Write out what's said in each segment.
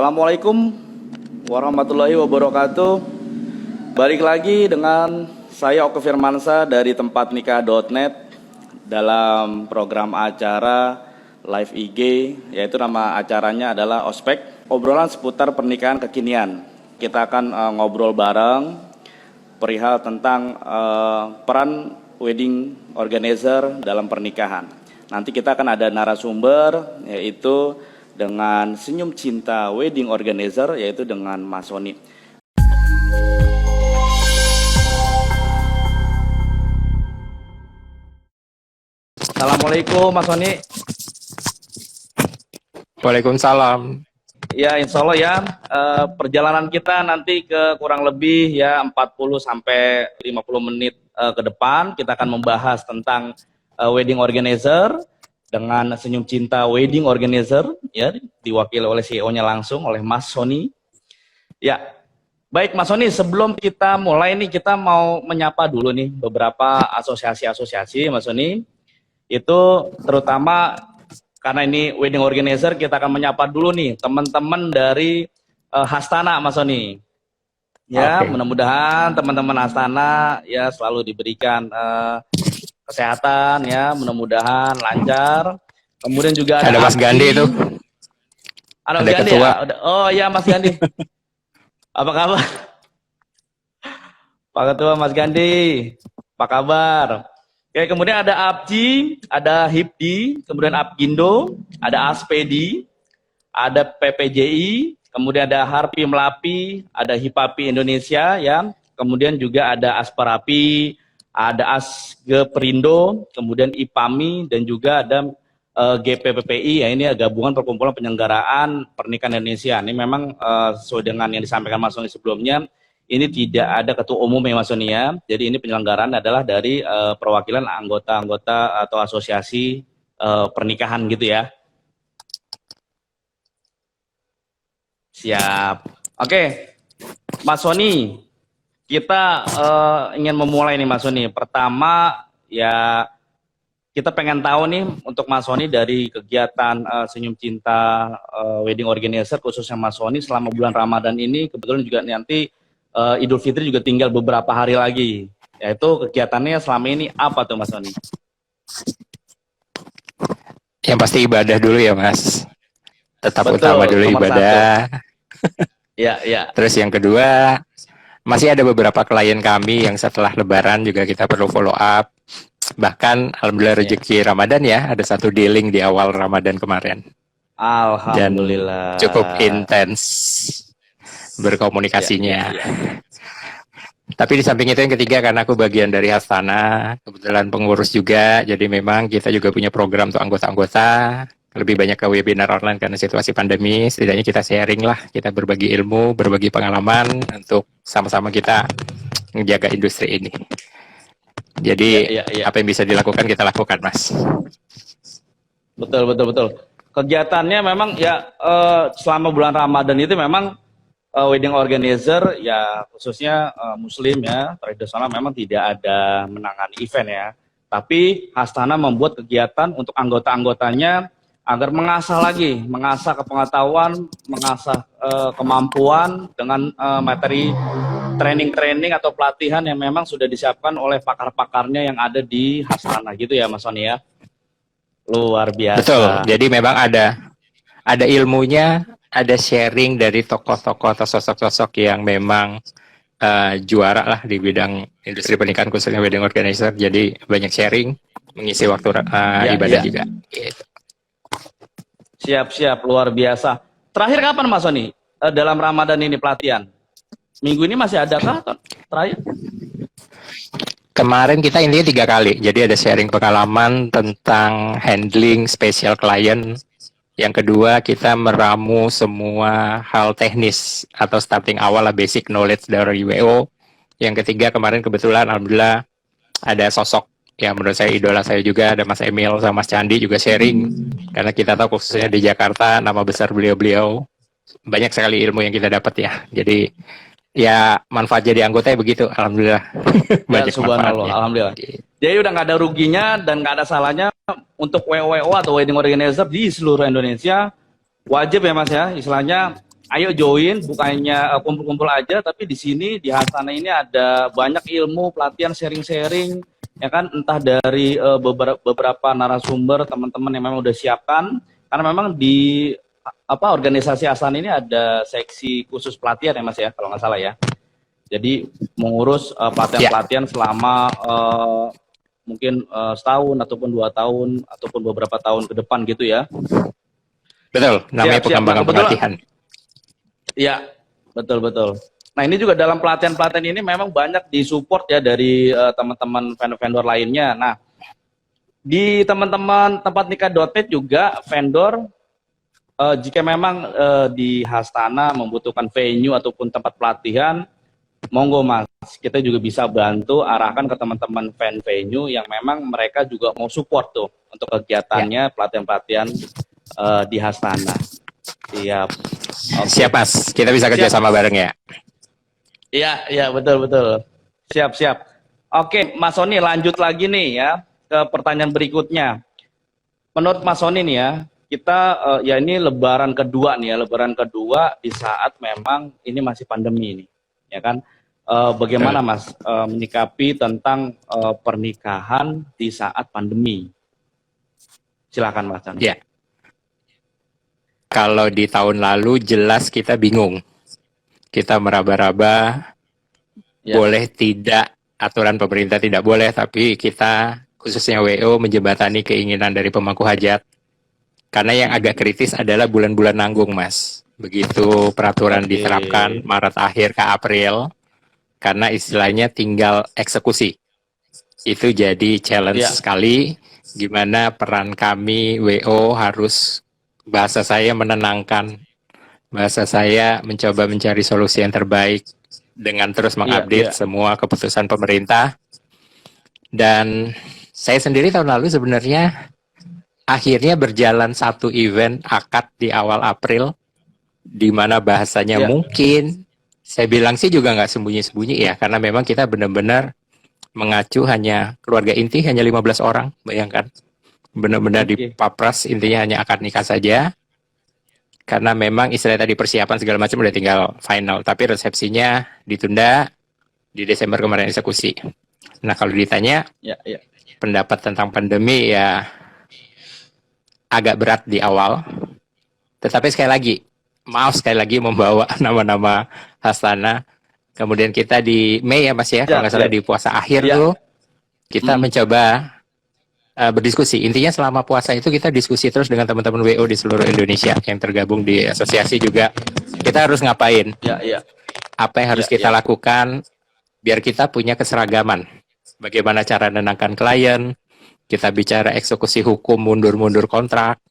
Assalamualaikum warahmatullahi wabarakatuh. Balik lagi dengan saya Oke Firmansyah dari tempat nikah.net dalam program acara Live IG, yaitu nama acaranya adalah Ospek, obrolan seputar pernikahan kekinian. Kita akan ngobrol bareng perihal tentang peran wedding organizer dalam pernikahan. Nanti kita akan ada narasumber, yaitu dengan Senyum Cinta Wedding Organizer, yaitu dengan Mas Sony. Assalamualaikum Mas Sony. Waalaikumsalam. Ya, insya Allah ya, perjalanan kita nanti ke kurang lebih ya 40 sampai 50 menit ke depan. Kita akan membahas tentang wedding organizer dengan Senyum Cinta Wedding Organizer, ya, diwakili oleh CEO-nya langsung, oleh Mas Sony. Ya, baik Mas Sony, sebelum kita mulai nih, kita mau menyapa dulu nih beberapa asosiasi-asosiasi, Mas Sony. Itu terutama karena ini wedding organizer, kita akan menyapa dulu nih teman-teman dari Hastana, Mas Sony. Ya, mudah-mudahan teman-teman Hastana ya selalu diberikan kesehatan ya, mudah-mudahan lancar. Kemudian juga ada Mas Gandhi itu. Ada Mas Gandhi ya? Oh iya Mas Gandhi. Apa kabar? Pak Ketua Mas Gandhi, apa kabar? Oke, kemudian ada APJI, ada HIPDI, kemudian APGINDO, ada ASPEDI, ada PPJI, kemudian ada Harpi Melapi, ada HIPAPI Indonesia ya. Kemudian juga ada Asperapi, ada ASGE Perindo, kemudian IPAMI, dan juga ada GPPPI, ya ini Gabungan Perkumpulan Penyelenggaraan Pernikahan Indonesia. Ini memang sesuai dengan yang disampaikan Mas Sony sebelumnya, ini tidak ada ketua umum ya Mas Sony ya. Jadi ini penyelenggaraan adalah dari perwakilan anggota-anggota atau asosiasi pernikahan gitu ya. Siap. Oke, Mas Sony. Kita ingin memulai nih Mas Sony. Pertama ya kita pengen tahu nih untuk Mas Sony dari kegiatan Senyum Cinta Wedding Organizer khususnya Mas Sony selama bulan Ramadan ini, kebetulan juga nanti Idul Fitri juga tinggal beberapa hari lagi. Yaitu kegiatannya selama ini apa tuh Mas Sony? Yang pasti ibadah dulu ya Mas. Tetap betul, utama dulu ibadah. Ya, ya. Terus yang kedua, masih ada beberapa klien kami yang setelah Lebaran juga kita perlu follow up. Bahkan alhamdulillah rezeki Ramadan ya, ada satu dealing di awal Ramadan kemarin. Alhamdulillah. Dan cukup intens berkomunikasinya. Ya. Tapi di samping itu yang ketiga, karena aku bagian dari Hastana, kebetulan pengurus juga, jadi memang kita juga punya program untuk anggota-anggota. Lebih banyak ke webinar online karena situasi pandemi, setidaknya kita sharing lah, kita berbagi ilmu, berbagi pengalaman untuk sama-sama kita menjaga industri ini. Jadi apa yang bisa dilakukan kita lakukan, Mas. Betul. Kegiatannya memang ya selama bulan Ramadan itu memang wedding organizer ya khususnya Muslim ya tradisional memang tidak ada menangani event ya. Tapi Hastana membuat kegiatan untuk anggota-anggotanya agar mengasah kepengetahuan, mengasah kemampuan dengan materi training atau pelatihan yang memang sudah disiapkan oleh pakar-pakarnya yang ada di Hastana gitu ya Mas Sony ya. Luar biasa. Betul. Jadi memang ada ilmunya, ada sharing dari tokoh-tokoh atau sosok-sosok yang memang juara lah di bidang industri pernikahan khususnya wedding organizer. Jadi banyak sharing, mengisi waktu ibadah juga. Gitu. Siap, luar biasa. Terakhir kapan Mas Sony dalam Ramadan ini pelatihan? Minggu ini masih adakah terakhir? Kemarin kita intinya 3 kali. Jadi ada sharing pengalaman tentang handling special client. Yang kedua kita meramu semua hal teknis atau starting awal lah, basic knowledge dari WO. Yang ketiga kemarin kebetulan alhamdulillah ada sosok yang menurut saya idola saya juga, ada Mas Emil sama Mas Candi juga sharing. Karena kita tahu khususnya di Jakarta nama besar beliau-beliau, banyak sekali ilmu yang kita dapat ya. Jadi ya manfaat jadi anggota ya begitu, alhamdulillah. Banyak subhanallah, alhamdulillah. Jadi udah nggak ada ruginya dan nggak ada salahnya untuk WO atau wedding organizer di seluruh Indonesia. Wajib ya Mas ya, istilahnya ayo join, bukannya kumpul-kumpul aja, tapi di sini di Hastana ini ada banyak ilmu, pelatihan, sharing-sharing, ya kan, entah dari beberapa narasumber teman-teman yang memang udah siapkan, karena memang di organisasi Hastana ini ada seksi khusus pelatihan ya Mas ya, kalau nggak salah ya. Jadi mengurus pelatihan-pelatihan selama mungkin setahun ataupun 2 tahun ataupun beberapa tahun ke depan gitu ya. Betul, namanya Siap, siap. Nah, pengembangan pelatihan. Iya, betul. Nah, ini juga dalam pelatihan-pelatihan ini memang banyak disupport ya dari teman-teman vendor-vendor lainnya. Nah, di teman-teman tempat nikah.net juga vendor jika memang di Hastana membutuhkan venue ataupun tempat pelatihan, monggo Mas, kita juga bisa bantu arahkan ke teman-teman venue yang memang mereka juga mau support tuh untuk kegiatannya, pelatihan-pelatihan di Hastana. Siap. Okay. Siap Mas, kita bisa kerjasama bareng ya. Iya, betul. Siap. Oke, Mas Sony lanjut lagi nih ya ke pertanyaan berikutnya. Menurut Mas Sony nih ya, kita ya ini lebaran kedua nih ya, lebaran kedua di saat memang ini masih pandemi nih, ya kan? Bagaimana Mas menyikapi tentang pernikahan di saat pandemi? Silakan Mas Sony. Ya. Kalau di tahun lalu jelas kita bingung. Kita meraba-raba, boleh tidak, aturan pemerintah tidak boleh, tapi kita khususnya WO menjembatani keinginan dari pemangku hajat. Karena yang agak kritis adalah bulan-bulan nanggung, Mas. Begitu peraturan diterapkan Maret akhir ke April, karena istilahnya tinggal eksekusi. Itu jadi challenge sekali, gimana peran kami WO harus, bahasa saya menenangkan, bahasa saya mencoba mencari solusi yang terbaik dengan terus mengupdate semua keputusan pemerintah. Dan saya sendiri tahun lalu sebenarnya akhirnya berjalan satu event akad di awal April, di mana bahasanya mungkin, saya bilang sih juga nggak sembunyi-sembunyi ya, karena memang kita benar-benar mengacu hanya keluarga inti, hanya 15 orang, bayangkan. Benar-benar dipapras, intinya hanya akad nikah saja. Karena memang istilahnya tadi persiapan segala macam udah tinggal final, tapi resepsinya ditunda di Desember kemarin eksekusi. Nah, kalau ditanya pendapat tentang pandemi ya agak berat di awal. Tetapi sekali lagi membawa nama-nama Hastana. Kemudian kita di Mei ya Mas ya, kalau nggak salah di puasa akhir tuh kita mencoba berdiskusi. Intinya selama puasa itu kita diskusi terus dengan teman-teman WO di seluruh Indonesia yang tergabung di asosiasi juga. Kita harus ngapain? Apa yang harus kita lakukan biar kita punya keseragaman? Bagaimana cara menenangkan klien? Kita bicara eksekusi hukum, mundur-mundur kontrak.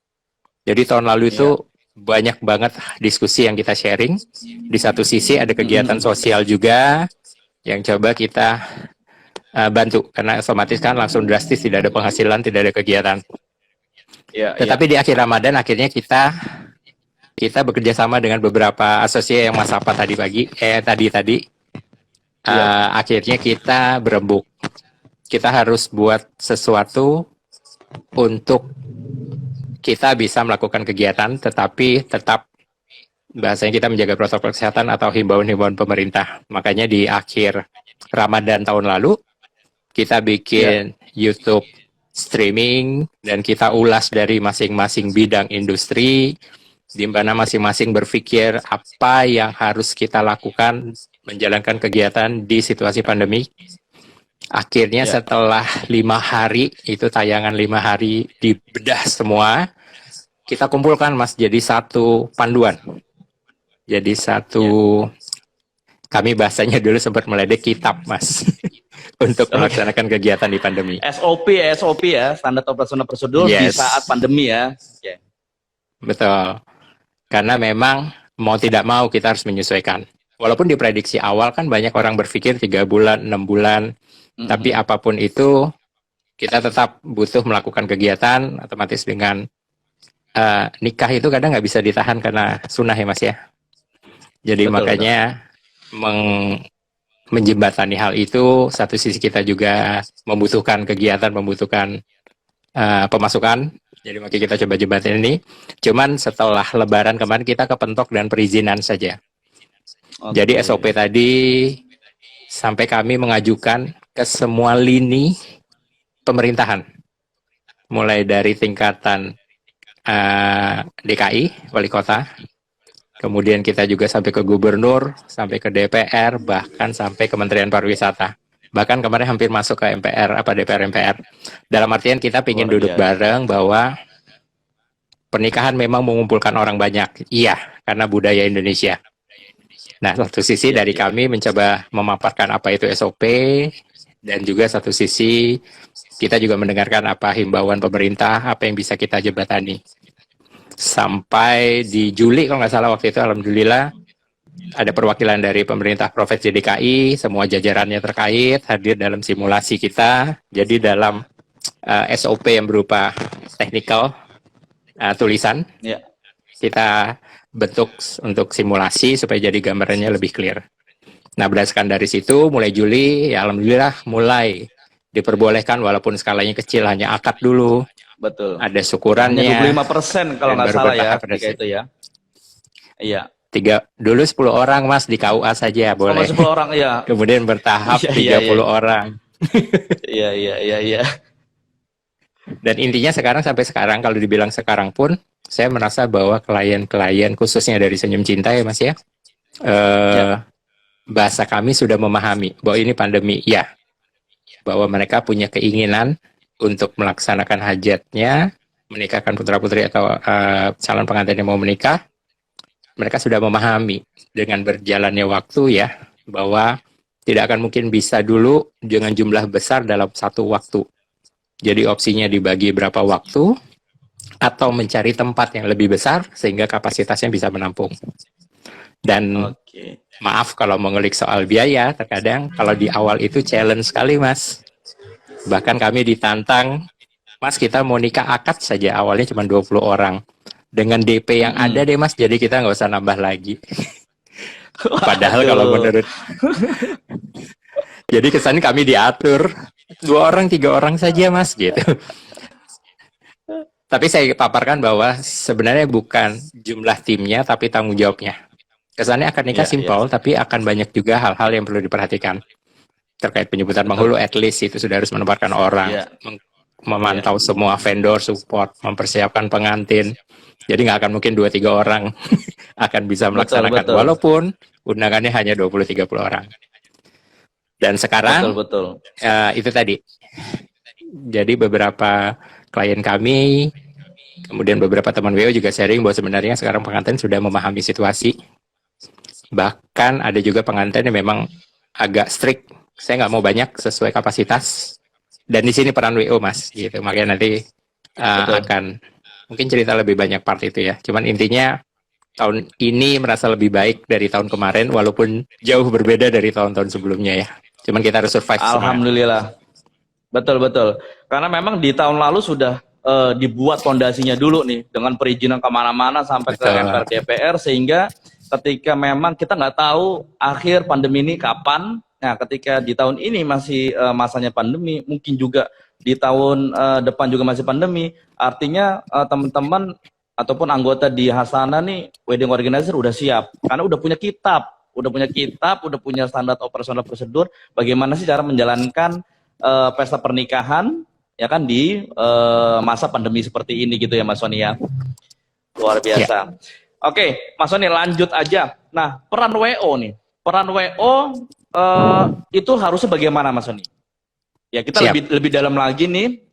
Jadi tahun lalu itu banyak banget diskusi yang kita sharing. Di satu sisi ada kegiatan sosial juga yang coba kita bantu, karena otomatis kan langsung drastis, tidak ada penghasilan, tidak ada kegiatan. Tetapi di akhir Ramadan akhirnya kita bekerja sama dengan beberapa asosiasi yang Mas Apa tadi akhirnya kita berembuk. Kita harus buat sesuatu untuk kita bisa melakukan kegiatan, tetapi tetap bahasanya kita menjaga protokol kesehatan atau himbauan-himbauan pemerintah. Makanya di akhir Ramadan tahun lalu kita bikin YouTube streaming dan kita ulas dari masing-masing bidang industri, di mana masing-masing berpikir apa yang harus kita lakukan menjalankan kegiatan di situasi pandemi. Akhirnya setelah 5 hari, itu tayangan 5 hari dibedah semua, kita kumpulkan Mas jadi satu panduan. Jadi kami bahasanya dulu sempat meledek kitab Mas. Untuk melaksanakan kegiatan di pandemi. SOP ya, standar operasional prosedur di saat pandemi ya. Betul. Karena memang mau tidak mau kita harus menyesuaikan. Walaupun di prediksi awal kan banyak orang berpikir 3 bulan, 6 bulan. Tapi apapun itu, kita tetap butuh melakukan kegiatan, otomatis dengan nikah itu kadang nggak bisa ditahan karena sunnah ya Mas ya. Jadi makanya menjembatani hal itu, satu sisi kita juga membutuhkan kegiatan, membutuhkan pemasukan. Jadi makanya kita coba jembatan ini. Cuman setelah Lebaran kemarin kita kepentok dan perizinan saja. Jadi SOP tadi sampai kami mengajukan ke semua lini pemerintahan, mulai dari tingkatan DKI, wali kota, kemudian kita juga sampai ke gubernur, sampai ke DPR, bahkan sampai Kementerian Pariwisata. Bahkan kemarin hampir masuk ke MPR, DPR MPR. Dalam artian kita ingin duduk bareng bahwa pernikahan memang mengumpulkan orang banyak. Iya, karena budaya Indonesia. Nah, satu sisi dari kami mencoba memaparkan apa itu SOP, dan juga satu sisi kita juga mendengarkan apa himbauan pemerintah, apa yang bisa kita jembatani. Sampai di Juli kalau nggak salah waktu itu, alhamdulillah ada perwakilan dari pemerintah Provinsi DKI, semua jajarannya terkait hadir dalam simulasi kita. Jadi dalam SOP yang berupa technical tulisan, kita bentuk untuk simulasi supaya jadi gambarannya lebih clear. Nah, berdasarkan dari situ, mulai Juli, ya alhamdulillah mulai diperbolehkan walaupun skalanya kecil, hanya akad dulu. Betul. Ada syukurannya. 25% kalau nggak salah ya, ketika itu ya. Iya. Dulu 10 orang Mas di KUA saja boleh. 10 orang ya. Kemudian bertahap 30 orang. Iya. Dan intinya sampai sekarang kalau dibilang sekarang pun saya merasa bahwa klien-klien khususnya dari Senyum Cinta ya Mas ya. Bahasa kami sudah memahami bahwa ini pandemi ya. Bahwa mereka punya keinginan untuk melaksanakan hajatnya, menikahkan putra-putri atau calon pengantin yang mau menikah. Mereka sudah memahami dengan berjalannya waktu ya, bahwa tidak akan mungkin bisa dulu dengan jumlah besar dalam satu waktu. Jadi opsinya dibagi berapa waktu, atau mencari tempat yang lebih besar sehingga kapasitasnya bisa menampung. Dan maaf kalau mengulik soal biaya, terkadang kalau di awal itu challenge sekali Mas. Bahkan kami ditantang, Mas kita mau nikah akad saja, awalnya cuma 20 orang. Dengan DP yang ada deh Mas, jadi kita nggak usah nambah lagi. Padahal kalau menurut jadi kesannya kami diatur 2 orang 3 orang saja Mas gitu. Tapi saya paparkan bahwa sebenarnya bukan jumlah timnya tapi tanggung jawabnya. Kesannya akad nikah simpel tapi akan banyak juga hal-hal yang perlu diperhatikan. Terkait penyebutan penghulu, at least itu sudah harus menempatkan orang, memantau semua vendor support, mempersiapkan pengantin. Jadi nggak akan mungkin 2-3 orang akan bisa melaksanakan, walaupun undangannya hanya 20-30 orang. Dan sekarang, itu tadi. Jadi beberapa klien kami, kemudian beberapa teman WO juga sharing bahwa sebenarnya sekarang pengantin sudah memahami situasi. Bahkan ada juga pengantin yang memang agak strict. Saya nggak mau banyak sesuai kapasitas. Dan di sini peran WO Mas, gitu. Makanya nanti akan mungkin cerita lebih banyak part itu ya. Cuman intinya tahun ini merasa lebih baik dari tahun kemarin, walaupun jauh berbeda dari tahun-tahun sebelumnya ya. Cuman kita harus survive. Alhamdulillah. Betul. Karena memang di tahun lalu sudah dibuat fondasinya dulu nih, dengan perizinan kemana-mana sampai ke MPR DPR, sehingga ketika memang kita nggak tahu akhir pandemi ini kapan. Nah, ketika di tahun ini masih masanya pandemi, mungkin juga di tahun depan juga masih pandemi, artinya teman-teman ataupun anggota di Hasana nih, wedding organizer udah siap, karena udah punya kitab, udah punya standar operasional prosedur, bagaimana sih cara menjalankan pesta pernikahan, ya kan, di masa pandemi seperti ini gitu ya Mas Sony ya. Luar biasa. Oke, Mas Sony lanjut aja. Nah, peran WO nih. Peran WO itu harusnya bagaimana Mas Sony? Ya kita lebih dalam lagi nih,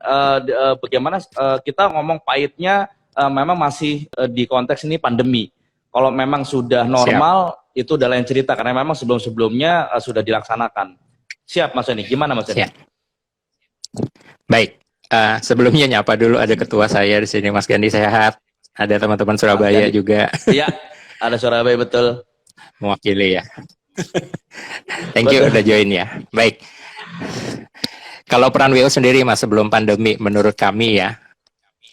bagaimana kita ngomong pahitnya memang masih di konteks ini pandemi. Kalau memang sudah normal itu udah lain cerita, karena memang sebelum-sebelumnya sudah dilaksanakan. Siap Mas Sony, gimana Mas Sony? Baik, sebelumnya nyapa dulu, ada ketua saya di sini Mas Gandhi, sehat. Ada teman-teman Surabaya juga. Iya, ada Surabaya betul. Mewakili ya. Thank you udah join ya. Baik. Kalau peran WO sendiri Mas sebelum pandemi, menurut kami ya,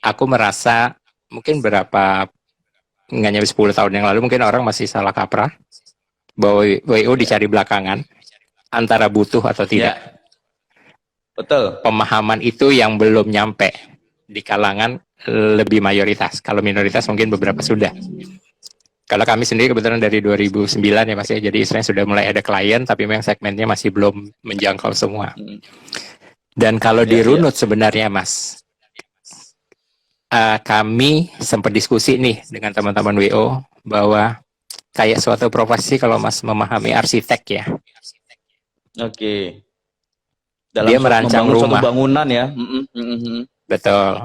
aku merasa mungkin nggak nyampe 10 tahun yang lalu mungkin orang masih salah kaprah bahwa WO dicari belakangan antara butuh atau tidak. Betul. Pemahaman itu yang belum nyampe di kalangan lebih mayoritas. Kalau minoritas mungkin beberapa sudah. Kalau kami sendiri kebetulan dari 2009 ya Mas ya, jadi istilahnya sudah mulai ada klien, tapi memang segmennya masih belum menjangkau semua. Dan kalau di Runut sebenarnya Mas, kami sempat diskusi nih dengan teman-teman WO, bahwa kayak suatu profesi kalau Mas memahami arsitek ya. Oke. Dalam dia merancang rumah. Suatu bangunan ya. Betul.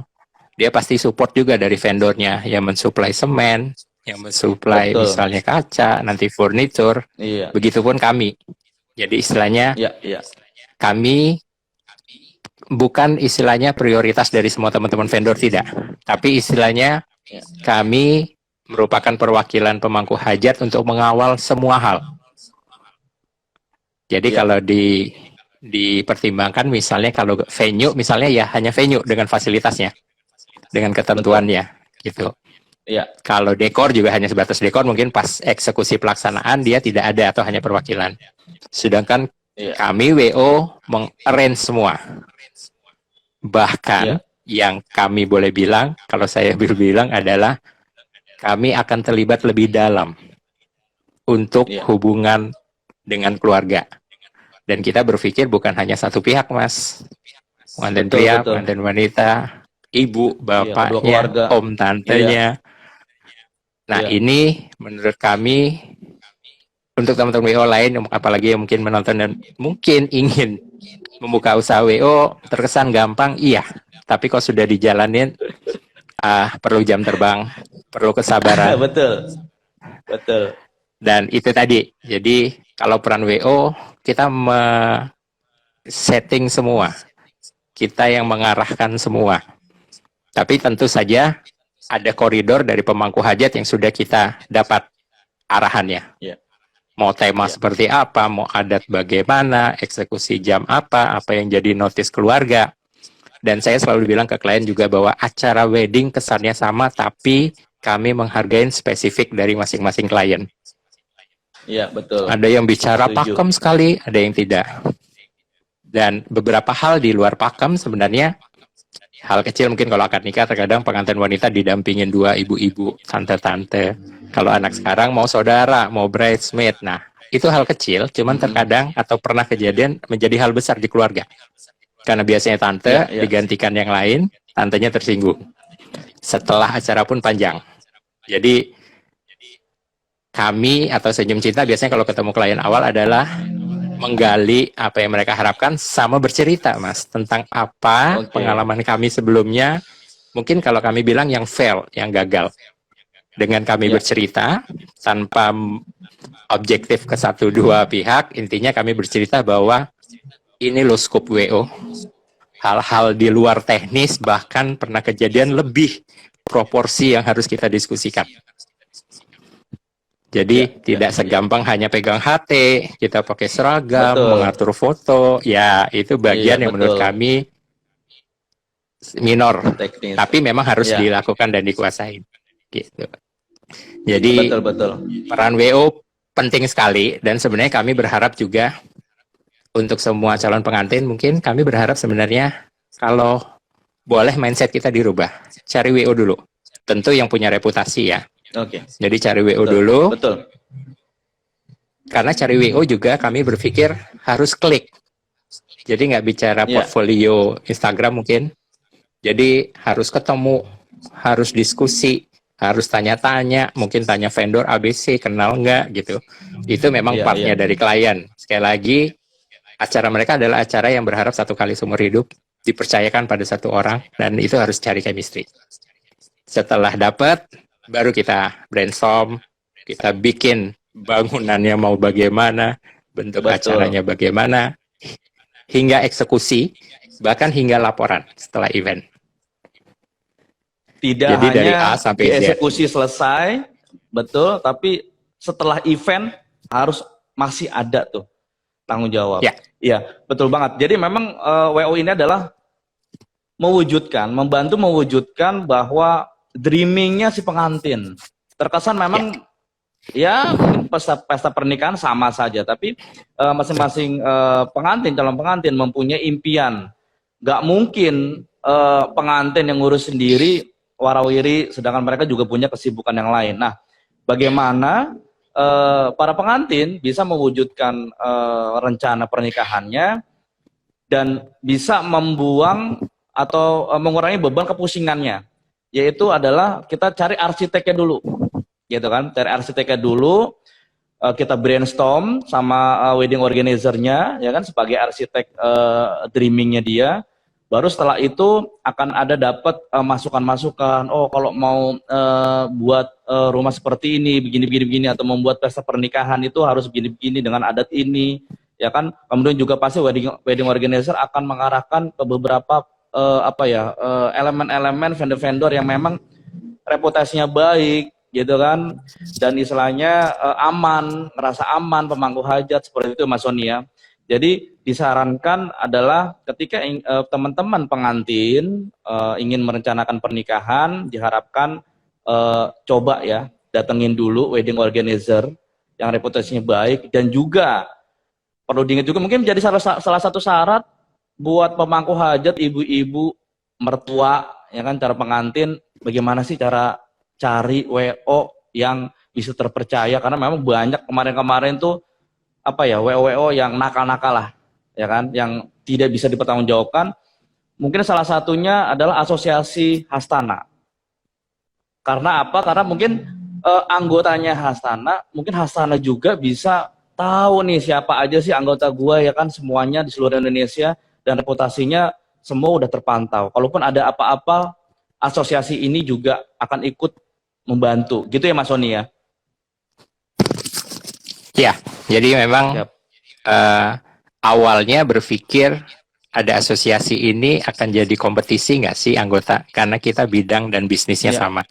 Dia pasti support juga dari vendornya, yang mensuplai semen, yang mensuplai misalnya kaca, nanti furnitur. Iya. Begitupun kami. Jadi istilahnya kami bukan istilahnya prioritas dari semua teman-teman vendor, tidak. Tapi istilahnya kami merupakan perwakilan pemangku hajat untuk mengawal semua hal. Jadi kalau dipertimbangkan misalnya kalau venue misalnya ya hanya venue dengan fasilitasnya, dengan ketentuannya gitu. Kalau dekor juga hanya sebatas dekor, mungkin pas eksekusi pelaksanaan dia tidak ada atau hanya perwakilan. Sedangkan kami WO meng-arrange semua. Bahkan yang kami boleh bilang, kalau saya bilang adalah kami akan terlibat lebih dalam untuk hubungan dengan keluarga. Dan kita berpikir bukan hanya satu pihak, Mas. Pengantin pria, pengantin wanita, ibu, bapaknya, om, tantenya. Nah, ini menurut kami, untuk teman-teman WO lain, apalagi yang mungkin menonton dan mungkin ingin membuka usaha WO, terkesan gampang, iya. Tapi kalau sudah dijalanin, perlu jam terbang, perlu kesabaran. Betul. Dan itu tadi, jadi kalau peran WO, kita setting semua. Kita yang mengarahkan semua. Tapi tentu saja ada koridor dari pemangku hajat yang sudah kita dapat arahannya. Mau tema seperti apa, mau adat bagaimana, eksekusi jam apa yang jadi notis keluarga. Dan saya selalu bilang ke klien juga bahwa acara wedding kesannya sama, tapi kami menghargai spesifik dari masing-masing klien. Iya, betul. Ada yang bicara pakem sekali, ada yang tidak. Dan beberapa hal di luar pakem sebenarnya hal kecil, mungkin kalau akad nikah terkadang pengantin wanita didampingin dua ibu-ibu, tante-tante. Kalau anak sekarang mau saudara, mau bridesmaid. Nah, itu hal kecil, cuman terkadang atau pernah kejadian menjadi hal besar di keluarga. Karena biasanya tante digantikan yang lain, tantenya tersinggung. Setelah acara pun panjang. Jadi kami atau Senyum Cinta biasanya kalau ketemu klien awal adalah menggali apa yang mereka harapkan sama bercerita, Mas, tentang apa pengalaman kami sebelumnya. Mungkin kalau kami bilang yang fail, yang gagal. Dengan kami bercerita tanpa objektif ke satu dua pihak, intinya kami bercerita bahwa ini loh scope WO. Hal-hal di luar teknis bahkan pernah kejadian lebih proporsi yang harus kita diskusikan. Jadi tidak segampang hanya pegang HT, kita pakai seragam, mengatur foto, ya itu bagian yang menurut kami minor, teknis. Tapi memang harus dilakukan dan dikuasai. Gitu. Jadi peran WO penting sekali, dan sebenarnya kami berharap juga untuk semua calon pengantin, mungkin kami berharap sebenarnya kalau boleh mindset kita dirubah, cari WO dulu. Tentu yang punya reputasi ya. Jadi cari WO dulu. Karena cari WO juga kami berpikir harus klik. Jadi nggak bicara portfolio Instagram mungkin. Jadi harus ketemu, harus diskusi, harus tanya-tanya, mungkin tanya vendor ABC, kenal nggak gitu. Itu memang partnya dari klien. Sekali lagi, acara mereka adalah acara yang berharap satu kali seumur hidup, dipercayakan pada satu orang, dan itu harus cari chemistry. Setelah dapat, baru kita brainstorm, kita bikin bangunannya mau bagaimana, bentuk acaranya bagaimana, hingga eksekusi, bahkan hingga laporan setelah event. Tidak jadi hanya dari A sampai Z. Eksekusi selesai, betul, tapi setelah event harus masih ada tuh tanggung jawab. Iya, betul banget. Jadi memang WO ini adalah membantu mewujudkan bahwa dreamingnya si pengantin. Terkesan memang mungkin pesta pernikahan sama saja, tapi masing-masing pengantin, calon pengantin mempunyai impian. Gak mungkin pengantin yang ngurus sendiri warawiri, sedangkan mereka juga punya kesibukan yang lain. Nah, bagaimana para pengantin bisa mewujudkan rencana pernikahannya dan bisa membuang atau mengurangi beban kepusingannya, yaitu adalah kita cari arsiteknya dulu, gitu kan? Cari arsiteknya dulu, kita brainstorm sama wedding organizer-nya, ya kan, sebagai arsitek dreaming-nya dia. Baru setelah itu akan ada dapat masukan-masukan. Oh, kalau mau buat rumah seperti ini, begini-begini, atau membuat pesta pernikahan itu harus begini-begini dengan adat ini, ya kan. Kemudian juga pasti wedding organizer akan mengarahkan ke beberapa elemen-elemen vendor-vendor yang memang reputasinya baik, gitu kan, dan istilahnya aman, ngerasa aman pemangku hajat seperti itu Mas Sony ya. Jadi disarankan adalah ketika teman-teman pengantin ingin merencanakan pernikahan, diharapkan coba ya datengin dulu wedding organizer yang reputasinya baik, dan juga perlu diingat juga mungkin menjadi salah satu syarat buat pemangku hajat, ibu-ibu, mertua, ya kan, cara pengantin, bagaimana sih cara cari WO yang bisa terpercaya, karena memang banyak kemarin-kemarin tuh WO yang nakal-nakal lah, ya kan, yang tidak bisa dipertanggungjawabkan. Mungkin salah satunya adalah asosiasi hastana. Karena apa? Karena mungkin anggotanya hastana, mungkin hastana juga bisa tahu nih siapa aja sih anggota gua, ya kan, semuanya di seluruh Indonesia, dan reputasinya semua udah terpantau. Kalaupun ada apa-apa, asosiasi ini juga akan ikut membantu. Gitu ya Mas Sony ya? Ya, jadi memang awalnya berpikir ada asosiasi ini akan jadi kompetisi nggak sih anggota, karena kita bidang dan bisnisnya sama.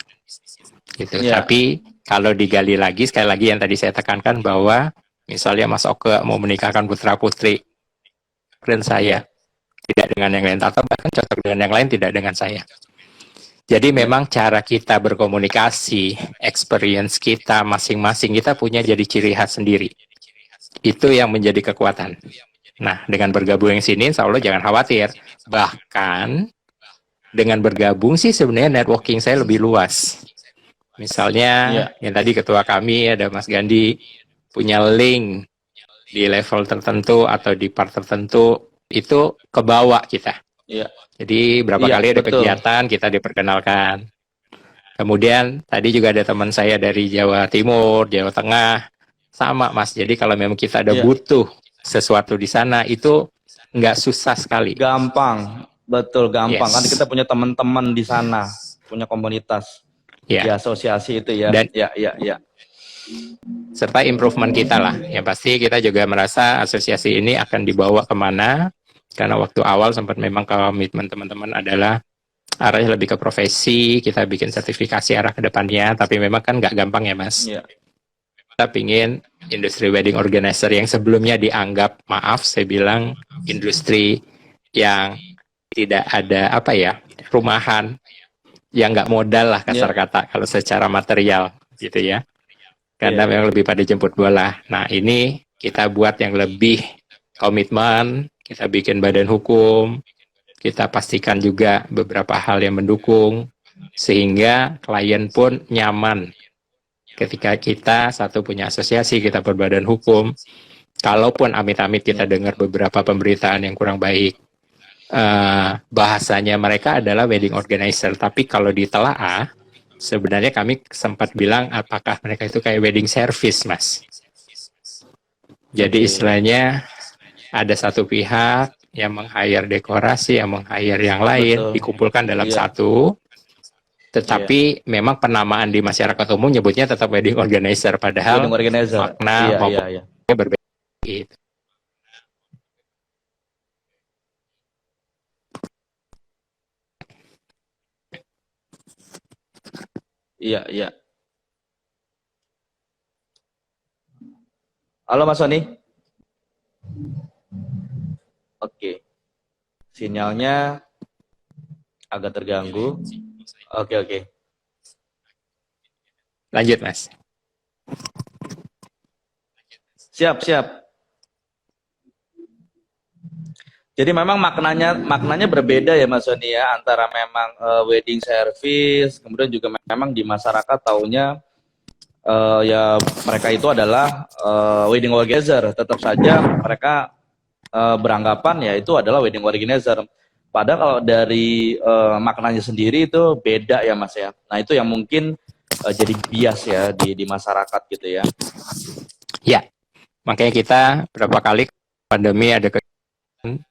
Gitu. Tapi kalau digali lagi, sekali lagi yang tadi saya tekankan bahwa misalnya Mas Oke mau menikahkan putra-putri dan saya tidak dengan yang lain, atau bahkan cocok dengan yang lain tidak dengan saya. Jadi memang cara kita berkomunikasi, experience kita masing-masing, kita punya jadi ciri khas sendiri. Itu yang menjadi kekuatan. Nah, dengan bergabung yang sini, insya Allah jangan khawatir. Bahkan dengan bergabung sih sebenarnya networking saya lebih luas. Misalnya yang tadi ketua kami ada Mas Gandhi punya link di level tertentu atau di part tertentu, itu kebawa kita. Jadi berapa kali ada kegiatan kita diperkenalkan. Kemudian tadi juga ada teman saya dari Jawa Timur, Jawa Tengah, sama Mas. Jadi kalau memang kita ada butuh sesuatu di sana, itu nggak susah sekali. Gampang, betul gampang. Kan kita punya teman-teman di sana, punya komunitas di asosiasi itu ya. Dan ya. Serta improvement kita lah. Yang pasti kita juga merasa asosiasi ini akan dibawa kemana. Karena waktu awal sempat memang komitmen teman-teman adalah arahnya lebih ke profesi, kita bikin sertifikasi arah ke depannya, tapi memang kan nggak gampang ya Mas. Kita pingin industri wedding organizer yang sebelumnya dianggap, maaf saya bilang, industri yang tidak ada rumahan, yang nggak modal lah kasar kata, kalau secara material gitu ya. Karena memang lebih pada jemput bola. Nah ini kita buat yang lebih komitmen, kita bikin badan hukum, kita pastikan juga beberapa hal yang mendukung, sehingga klien pun nyaman. Ketika kita satu punya asosiasi, kita berbadan hukum, kalaupun amit-amit kita dengar beberapa pemberitaan yang kurang baik, bahasanya mereka adalah wedding organizer, tapi kalau ditelaah, sebenarnya kami sempat bilang apakah mereka itu kayak wedding service, Mas. Jadi istilahnya ada satu pihak yang meng-hire dekorasi, yang meng-hire yang lain, dikumpulkan dalam satu. Tetapi memang penamaan di masyarakat umum nyebutnya tetap wedding organizer, padahal makna pokoknya berbeda. Iya. Halo Mas Sony. Oke. Sinyalnya agak terganggu. Oke. Lanjut Mas. Siap. Jadi memang maknanya berbeda ya Mas Soni ya, antara memang wedding service, kemudian juga memang di masyarakat taunya ya mereka itu adalah wedding organizer. Tetap saja mereka beranggapan ya itu adalah wedding organizer. Padahal kalau dari maknanya sendiri itu beda ya Mas ya. Nah itu yang mungkin jadi bias ya di masyarakat gitu ya. Ya, makanya kita berapa kali pandemi ada kegiatan,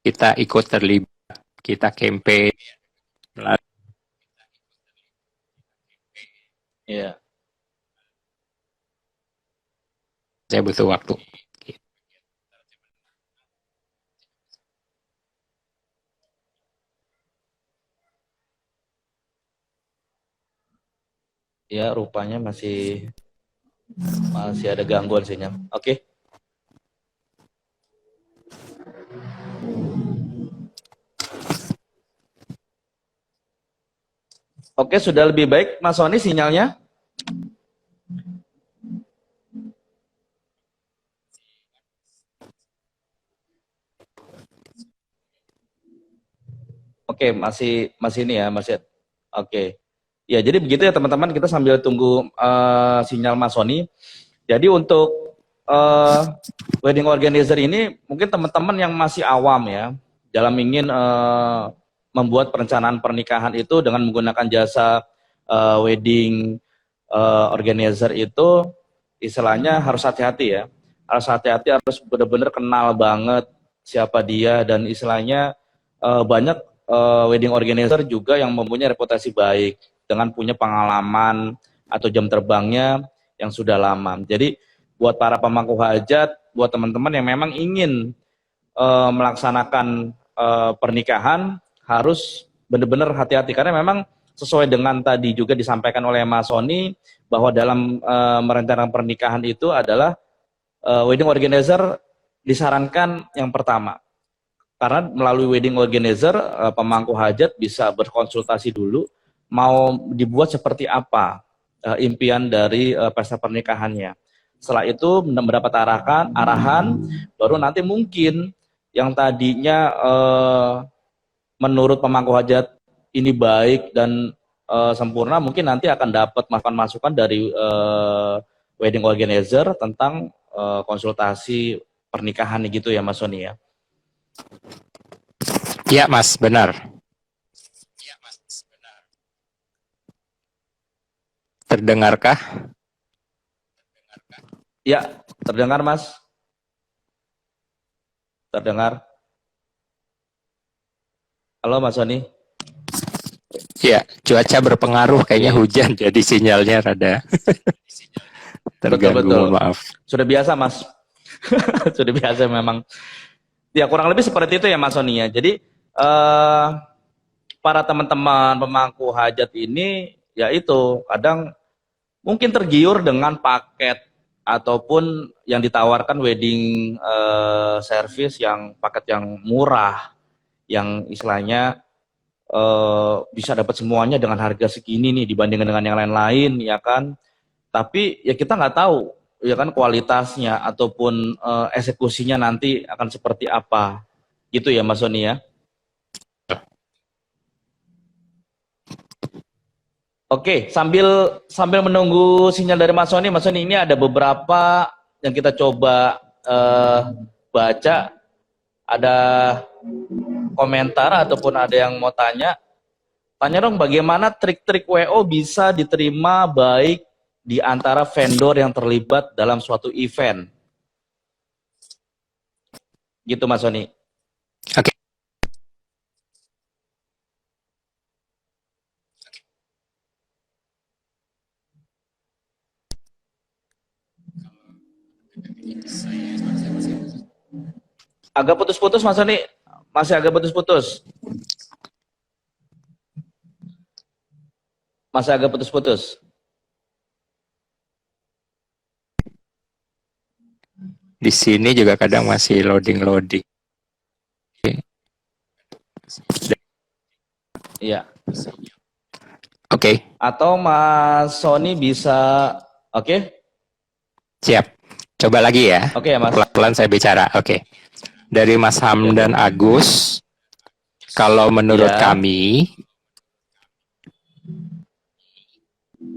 kita ikut terlibat, kita campaign. Iya. Saya butuh waktu. Ya rupanya masih ada gangguan sinyal. Oke. Oke, sudah lebih baik Mas Soni sinyalnya? Oke, masih ini ya, masih. Oke. Ya, jadi begitu ya teman-teman, kita sambil tunggu sinyal Mas Soni. Jadi untuk wedding organizer ini mungkin teman-teman yang masih awam ya dalam ingin membuat perencanaan pernikahan itu dengan menggunakan jasa wedding organizer itu istilahnya harus hati-hati ya. Harus hati-hati, harus benar-benar kenal banget siapa dia dan istilahnya banyak wedding organizer juga yang mempunyai reputasi baik dengan punya pengalaman atau jam terbangnya yang sudah lama. Jadi buat para pemangku hajat, buat teman-teman yang memang ingin melaksanakan pernikahan harus benar-benar hati-hati karena memang sesuai dengan tadi juga disampaikan oleh Mas Soni bahwa dalam merencanakan pernikahan itu adalah wedding organizer disarankan yang pertama karena melalui wedding organizer pemangku hajat bisa berkonsultasi dulu mau dibuat seperti apa impian dari pesta pernikahannya. Setelah itu mendapat arahan baru nanti mungkin yang tadinya menurut pemangku hajat ini baik dan sempurna mungkin nanti akan dapat masukan dari wedding organizer tentang konsultasi pernikahan gitu ya Mas Soni ya. Ya Mas, benar. Terdengarkah? Ya, terdengar Mas. Terdengar. Halo Mas Soni. Ya, cuaca berpengaruh kayaknya hujan jadi sinyalnya rada terganggu. Betul. Maaf. Sudah biasa Mas. Sudah biasa memang. Ya kurang lebih seperti itu ya Mas Soni ya. Jadi para teman-teman pemangku hajat ini ya itu kadang mungkin tergiur dengan paket ataupun yang ditawarkan wedding service yang paket yang murah, yang istilahnya bisa dapat semuanya dengan harga segini nih dibandingkan dengan yang lain-lain ya kan. Tapi ya kita nggak tahu ya kan kualitasnya ataupun eksekusinya nanti akan seperti apa gitu ya Mas Soni ya. Oke, sambil menunggu sinyal dari Mas Soni ini ada beberapa yang kita coba baca, ada komentar ataupun ada yang mau tanya dong bagaimana trik-trik WO bisa diterima baik di antara vendor yang terlibat dalam suatu event. Gitu Mas Soni. Oke. Agak putus-putus Mas Soni, masih agak putus-putus. Masih agak putus-putus. Di sini juga kadang masih loading. Iya. Oke. Atau Mas Soni bisa, oke? Siap. Coba lagi ya. Oke ya Mas. Pelan-pelan saya bicara. Oke. Dari Mas Hamdan Agus, kalau menurut Ya. kami,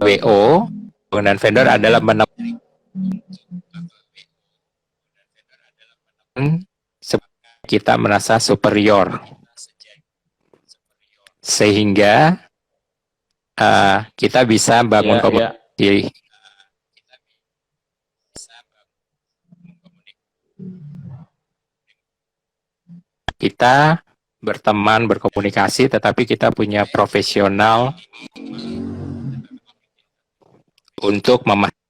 WO, bangunan vendor adalah menemukan kita merasa superior. Sehingga kita bisa bangun komunikasi. Kita berteman, berkomunikasi, tetapi kita punya profesional untuk memastikan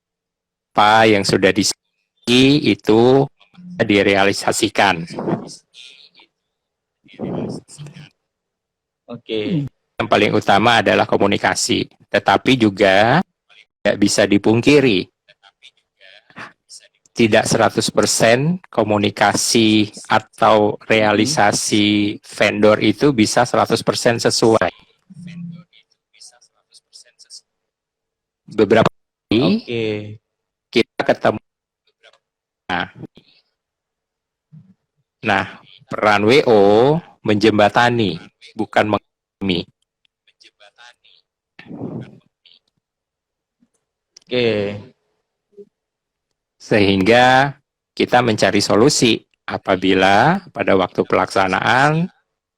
apa yang sudah disediakan itu direalisasikan. Oke. Yang paling utama adalah komunikasi, tetapi juga tidak bisa dipungkiri. Tidak 100% komunikasi atau realisasi vendor itu bisa 100% sesuai. Beberapa kali kita ketemu. Nah, peran WO menjembatani, bukan menghakimi. Sehingga kita mencari solusi apabila pada waktu pelaksanaan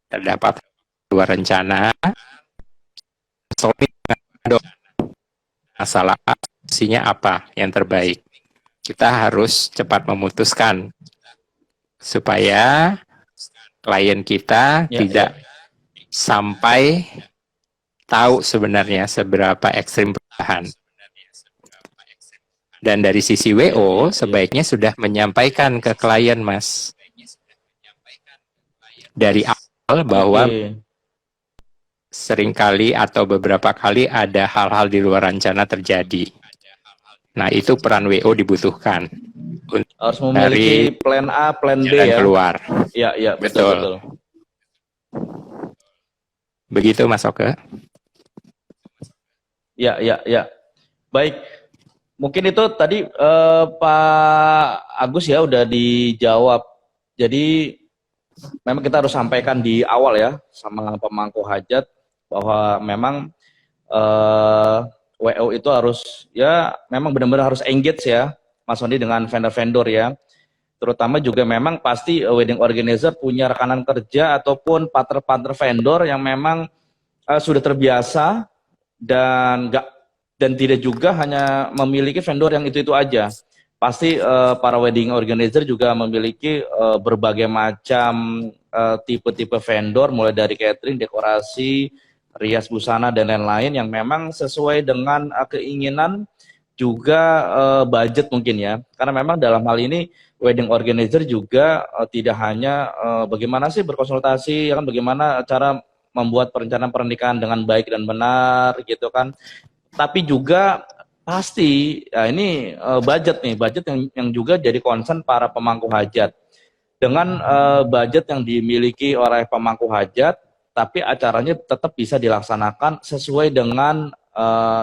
terdapat luar rencana, masalah solusinya apa yang terbaik. Kita harus cepat memutuskan supaya klien kita tidak sampai tahu sebenarnya seberapa ekstrim perubahan. Dan dari sisi WO, sebaiknya sudah menyampaikan ke klien, Mas, dari awal bahwa seringkali atau beberapa kali ada hal-hal di luar rencana terjadi. Nah, itu peran WO dibutuhkan. Harus memiliki plan A, plan B ya. Keluar. Iya, betul. Begitu, Mas Oke. Ya. Baik. Mungkin itu tadi Pak Agus ya udah dijawab. Jadi memang kita harus sampaikan di awal ya sama pemangku hajat bahwa memang WO itu harus ya memang benar-benar harus engage ya Mas Sony dengan vendor-vendor ya. Terutama juga memang pasti wedding organizer punya rekanan kerja ataupun partner-partner vendor yang memang sudah terbiasa dan tidak juga hanya memiliki vendor yang itu aja. Pasti para wedding organizer juga memiliki berbagai macam tipe-tipe vendor, mulai dari catering, dekorasi, rias busana, dan lain-lain yang memang sesuai dengan keinginan juga budget mungkin ya. Karena memang dalam hal ini wedding organizer juga tidak hanya bagaimana sih berkonsultasi, ya kan, bagaimana cara membuat perencanaan pernikahan dengan baik dan benar gitu kan. Tapi juga pasti ya ini budget yang juga jadi concern para pemangku hajat. Dengan budget yang dimiliki oleh pemangku hajat, tapi acaranya tetap bisa dilaksanakan sesuai dengan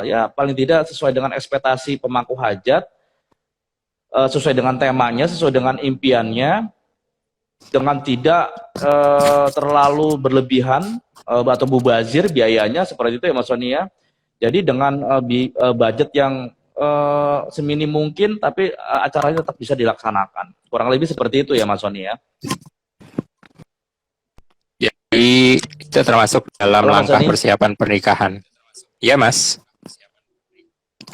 ya paling tidak sesuai dengan ekspektasi pemangku hajat, sesuai dengan temanya, sesuai dengan impiannya, dengan tidak terlalu berlebihan atau mubazir biayanya seperti itu ya Mas Sony ya. Jadi dengan budget yang seminim mungkin, tapi acaranya tetap bisa dilaksanakan. Kurang lebih seperti itu ya Mas Sony ya. Jadi itu termasuk dalam langkah persiapan pernikahan. Iya Mas.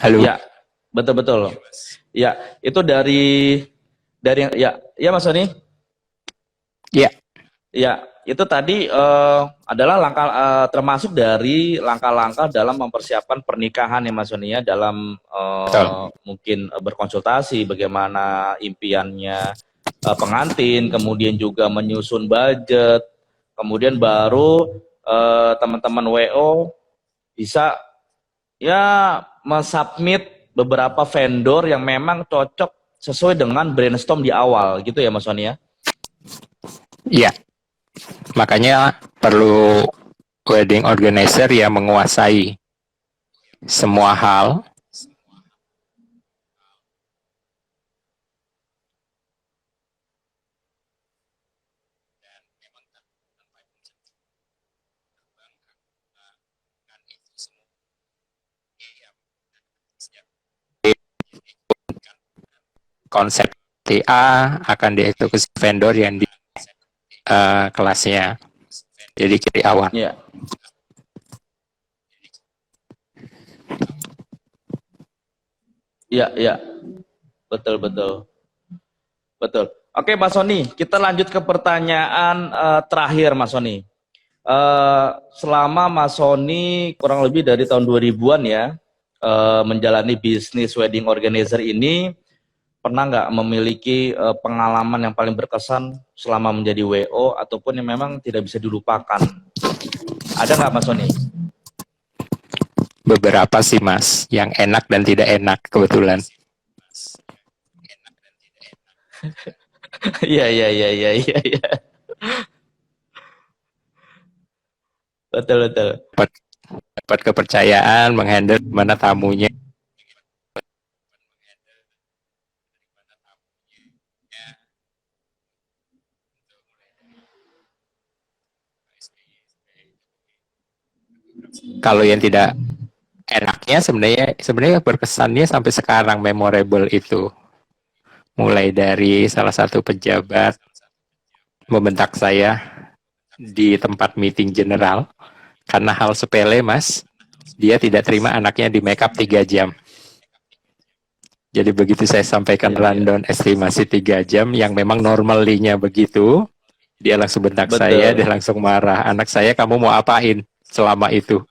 Halo. Ya, betul. Ya, itu dari ya Mas Sony. Ya. Ya, itu tadi adalah langkah termasuk dari langkah-langkah dalam mempersiapkan pernikahan ya Mas Sony ya, dalam mungkin berkonsultasi bagaimana impiannya pengantin, kemudian juga menyusun budget, kemudian baru teman-teman WO bisa ya mensubmit beberapa vendor yang memang cocok sesuai dengan brainstorm di awal gitu ya Mas Sony ya. Iya. Makanya perlu wedding organizer yang menguasai semua hal konsep TA akan dieksekusi vendor yang di kelasnya. Jadi ciri awal. Ya. Iya, iya. Betul, betul. Betul. Oke, Mas Sony, kita lanjut ke pertanyaan terakhir, Mas Sony. Selama Mas Sony kurang lebih dari tahun 2000-an ya, menjalani bisnis wedding organizer ini, pernah nggak memiliki pengalaman yang paling berkesan selama menjadi WO ataupun yang memang tidak bisa dilupakan? Ada nggak, Mas Sony? Beberapa sih Mas, yang enak dan tidak enak kebetulan. Iya, iya, iya, iya, iya, iya. Betul, betul. Dapat kepercayaan menghandle mana tamunya. Kalau yang tidak enaknya sebenarnya berkesannya sampai sekarang memorable itu. Mulai dari salah satu pejabat membentak saya di tempat meeting general karena hal sepele Mas, dia tidak terima anaknya di make up 3 jam. Jadi begitu saya sampaikan rundown estimasi 3 jam yang memang normalinya begitu, dia langsung bentak saya, dia langsung marah. Anak saya kamu mau apain selama itu?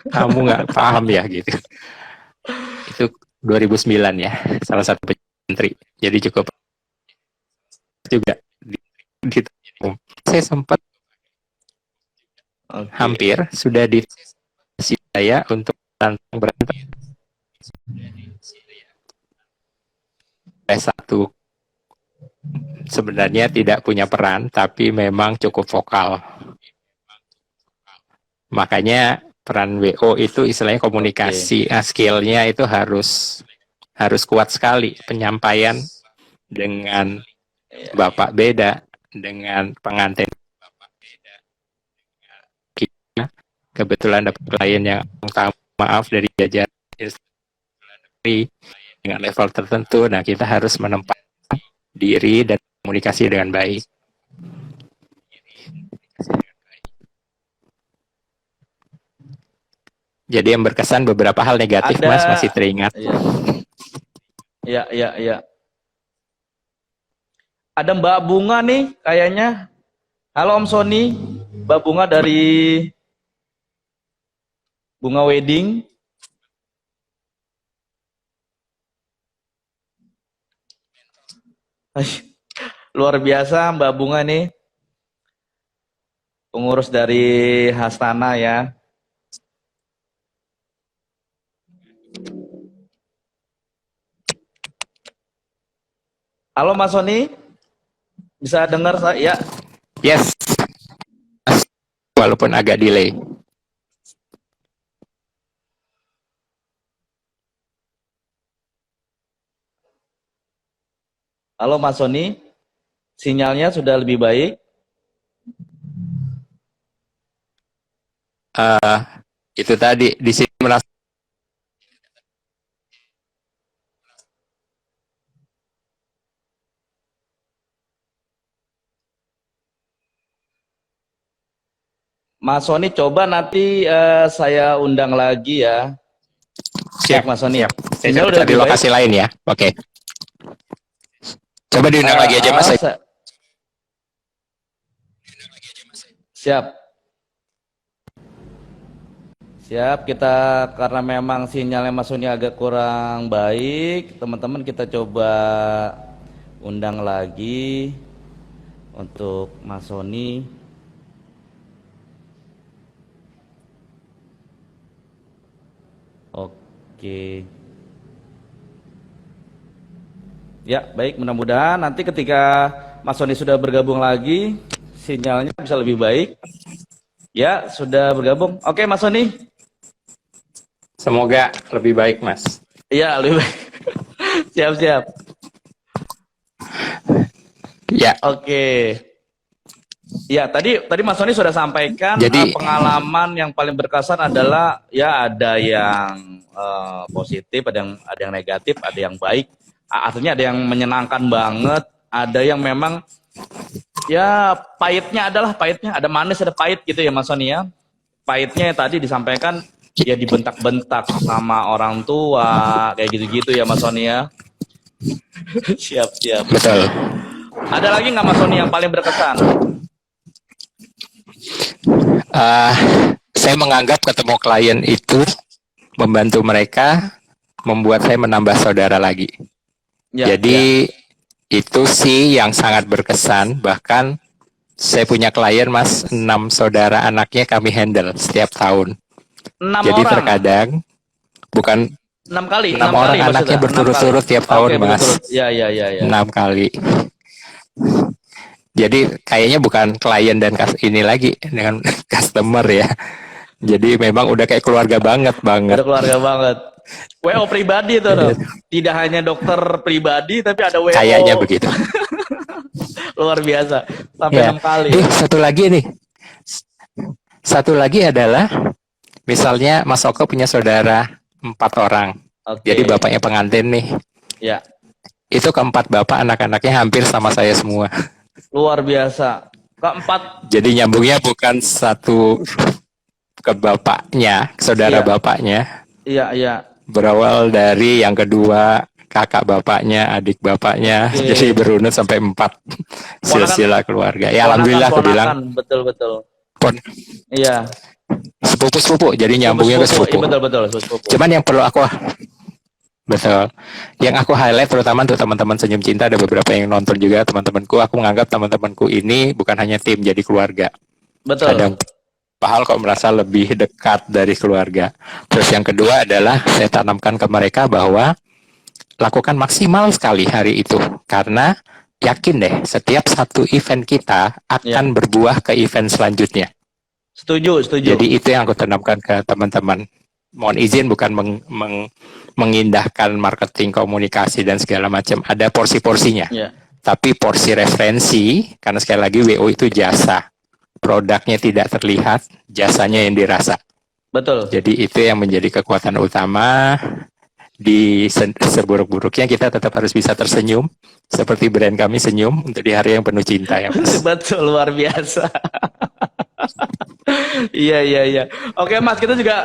Kamu nggak paham ya gitu. Itu 2009 ya, salah satu menteri. Jadi cukup juga di saya sempat hampir sudah di saya untuk berantem S1 sebenarnya tidak punya peran tapi memang cukup vokal. Makanya peran WO itu istilahnya komunikasi, skillnya itu harus kuat sekali, penyampaian dengan bapak beda, dengan pengantin. Kebetulan dapat klien yang maaf dari jajaran dengan level tertentu, nah kita harus menempatkan diri dan komunikasi dengan baik. Jadi yang berkesan beberapa hal negatif Mas masih teringat. Iya, iya, iya. Ada Mbak Bunga nih kayaknya. Halo Om Sony, Mbak Bunga dari Bunga Wedding. Luar biasa Mbak Bunga nih. Pengurus dari Hastana ya. Halo Mas Sony, bisa dengar saya? Yes, walaupun agak delay. Halo Mas Sony, sinyalnya sudah lebih baik? Itu tadi di sini merasa Mas Sony coba nanti saya undang lagi ya. siap Mas Sony. Siap. Saya coba cari lokasi lain ya. Oke. Coba diundang lagi aja Mas. Siap. Siap, kita karena memang sinyalnya Mas Sony agak kurang baik, teman-teman kita coba undang lagi untuk Mas Sony. Oke. Ya, baik, mudah-mudahan nanti ketika Mas Sony sudah bergabung lagi, sinyalnya bisa lebih baik. Ya, sudah bergabung. Oke, Mas Sony. Semoga lebih baik, Mas. Iya, lebih baik. Siap-siap. Ya. Oke. Ya, tadi Mas Sony sudah sampaikan. Jadi pengalaman yang paling berkesan adalah ya ada yang positif, ada yang negatif, ada yang baik. artinya ada yang menyenangkan banget, ada yang memang ya pahitnya, ada manis ada pahit gitu ya Mas Sony ya. Pahitnya tadi disampaikan ya dibentak-bentak sama orang tua kayak gitu-gitu ya Mas Sony ya. Siap. Betul. Ada lagi nggak Mas Sony yang paling berkesan? Saya menganggap ketemu klien itu membantu mereka, membuat saya menambah saudara lagi. Ya, Jadi itu sih yang sangat berkesan. Bahkan saya punya klien Mas, 6 saudara anaknya kami handle setiap tahun. 6 Jadi orang. terkadang bukan 6 kali. 6 orang kali anaknya maksudnya? berturut-turut tiap tahun, Oke, Mas. berturut. Ya. 6 kali. Jadi kayaknya bukan klien dan ini lagi dengan customer ya. Jadi memang udah kayak keluarga banget. Ada keluarga banget. WO pribadi itu dong. Tidak hanya dokter pribadi tapi ada WO. Kayaknya begitu. Luar biasa. Sampai Ya. 6 kali. Satu lagi nih. Satu lagi adalah misalnya Mas Oko punya saudara 4 orang. Oke. Jadi bapaknya pengantin nih. Ya. Itu keempat bapak anak-anaknya hampir sama saya semua. Luar biasa. Keempat. Jadi nyambungnya bukan satu ke bapaknya, saudara Iya. bapaknya. Iya. Berawal dari yang kedua kakak bapaknya, adik bapaknya, Oke. jadi berunut sampai 4 silsilah keluarga. Ya alhamdulillah aku bilang Betul. pon Iya. sepupu-sepupu, jadi nyambungnya ke sepupu. Betul, sepupu. Cuman yang perlu aku yang aku highlight terutama untuk teman-teman Senyum Cinta, ada beberapa yang nonton juga teman-temanku. Aku menganggap teman-temanku ini bukan hanya tim, jadi keluarga. Betul. Kadang hal kok merasa lebih dekat dari keluarga. Terus yang kedua adalah saya tanamkan ke mereka bahwa lakukan maksimal sekali hari itu, karena yakin deh setiap satu event kita akan berbuah ke event selanjutnya. Setuju. Jadi itu yang aku tanamkan ke teman-teman. Mohon izin bukan mengindahkan marketing, komunikasi dan segala macam. Ada porsi-porsinya. Ya. Tapi porsi referensi, karena sekali lagi WO itu jasa. Produknya tidak terlihat, jasanya yang dirasa. Betul. Jadi itu yang menjadi kekuatan utama. Di seburuk-buruknya kita tetap harus bisa tersenyum. Seperti brand kami Senyum untuk di hari yang penuh cinta ya Mas. Betul, luar biasa. Iya. Oke Mas, kita juga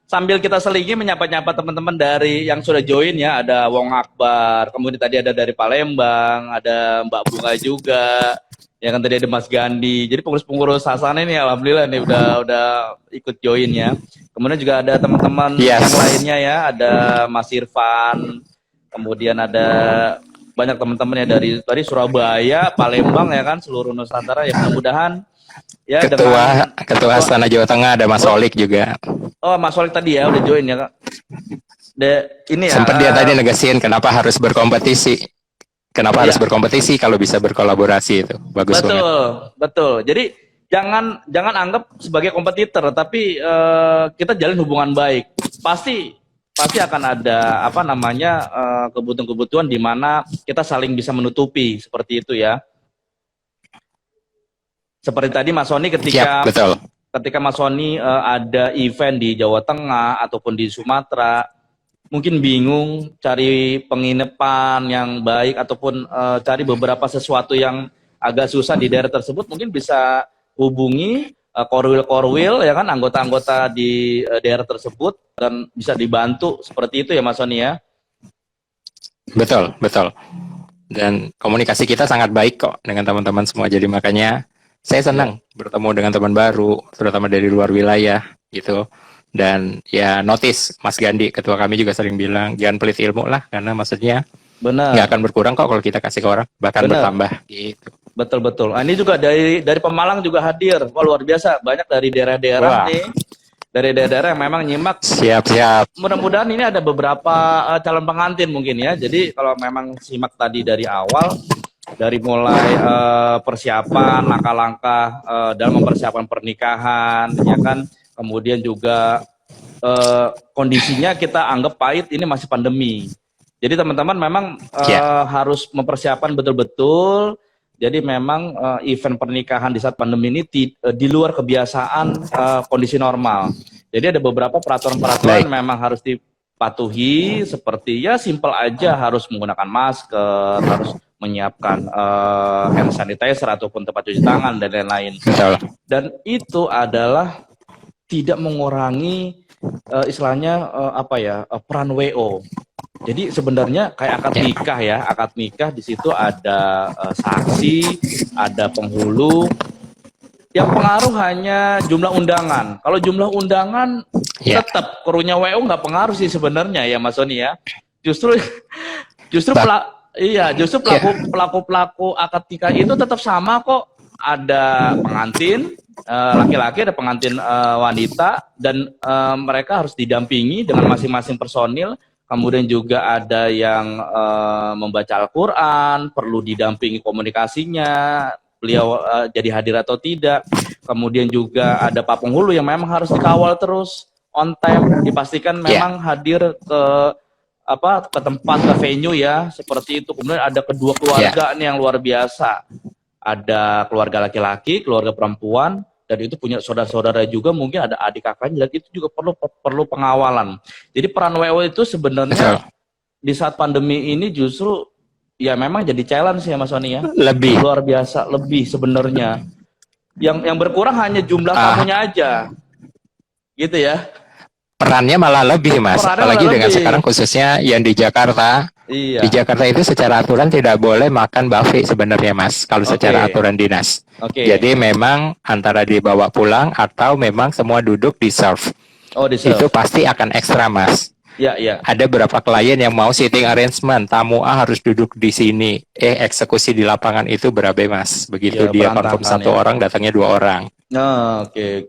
sambil kita selingi menyapa-nyapa teman-teman dari yang sudah join ya. Ada Wong Akbar, kemudian tadi ada dari Palembang, ada Mbak Bunga juga. Ya kan tadi ada Mas Gandhi. Jadi pengurus-pengurus Hasan ini alhamdulillah nih udah ikut join ya. Kemudian juga ada teman-teman yang lainnya ya, ada Mas Irfan. Kemudian ada banyak teman-teman ya dari Surabaya, Palembang ya kan, seluruh Nusantara ya, mudah-mudahan ya. Ketua Astana Jawa Tengah ada Mas Solik juga. Oh, Mas Solik tadi ya udah join ya Kak. Ini ya. Sempat dia tadi negasiin kenapa harus berkompetisi. Kenapa harus berkompetisi kalau bisa berkolaborasi, itu bagus banget. Betul. Jadi jangan anggap sebagai kompetitor, tapi kita jalin hubungan baik. Pasti akan ada kebutuhan-kebutuhan di mana kita saling bisa menutupi seperti itu ya. Seperti tadi Mas Sony ketika Mas Sony ada event di Jawa Tengah ataupun di Sumatera, mungkin bingung cari penginapan yang baik ataupun cari beberapa sesuatu yang agak susah di daerah tersebut, mungkin bisa hubungi korwil ya kan, anggota-anggota di daerah tersebut dan bisa dibantu seperti itu ya Mas Sony ya. Betul. Dan komunikasi kita sangat baik kok dengan teman-teman semua, jadi makanya saya senang bertemu dengan teman baru, terutama dari luar wilayah gitu. Dan ya notice Mas Gandhi, ketua kami juga sering bilang jangan pelit ilmu lah, karena maksudnya nggak akan berkurang kok kalau kita kasih ke orang, bahkan bertambah gitu. Betul. Ini juga dari Pemalang juga hadir. Wah, luar biasa, banyak dari daerah-daerah nih. Dari daerah-daerah yang memang nyimak. Siap. Mudah-mudahan ini ada beberapa calon pengantin mungkin ya. Jadi kalau memang simak tadi dari awal, dari mulai persiapan, langkah-langkah dalam mempersiapkan pernikahan, ya kan. Kemudian juga kondisinya kita anggap pahit, ini masih pandemi. Jadi teman-teman memang harus mempersiapkan betul-betul. Jadi memang event pernikahan di saat pandemi ini di luar kebiasaan kondisi normal. Jadi ada beberapa peraturan-peraturan memang harus dipatuhi seperti ya simpel aja, harus menggunakan masker, harus menyiapkan hand sanitizer ataupun tempat cuci tangan dan lain-lain. Betul. Dan itu adalah tidak mengurangi istilahnya peran WO. Jadi sebenarnya kayak akad nikah ya, akad nikah di situ ada saksi, ada penghulu. Yang pengaruh hanya jumlah undangan. Kalau jumlah undangan tetap krunya WO nggak pengaruh sih sebenarnya ya Mas Sony ya. Justru pelaku akad nikah itu tetap sama kok. Ada pengantin laki-laki, ada pengantin wanita, dan mereka harus didampingi dengan masing-masing personil. Kemudian juga ada yang membaca Al-Quran, perlu didampingi komunikasinya, beliau jadi hadir atau tidak. Kemudian juga ada Pak Penghulu yang memang harus dikawal terus, on time, dipastikan memang hadir ke tempat, ke venue ya, seperti itu. Kemudian ada kedua keluarga nih yang luar biasa. Ada keluarga laki-laki, keluarga perempuan, dan itu punya saudara-saudara juga, mungkin ada adik kakaknya, dan itu juga perlu pengawalan. Jadi peran WO itu sebenarnya di saat pandemi ini justru ya memang jadi challenge ya Mas Sony ya. Lebih luar biasa, lebih sebenarnya. Yang berkurang hanya jumlah tamunya aja. Gitu ya. Perannya malah lebih Mas, apalagi dengan sekarang khususnya yang di Jakarta. Iya. Di Jakarta itu secara aturan tidak boleh makan buffet sebenarnya Mas, kalau secara aturan dinas. Jadi memang antara dibawa pulang atau memang semua duduk di serve. Itu pasti akan ekstra Mas. Ya. Ada beberapa klien yang mau sitting arrangement, tamu A harus duduk di sini. Eksekusi di lapangan itu berabe Mas. Begitu dia confirm satu orang, datangnya 2 orang.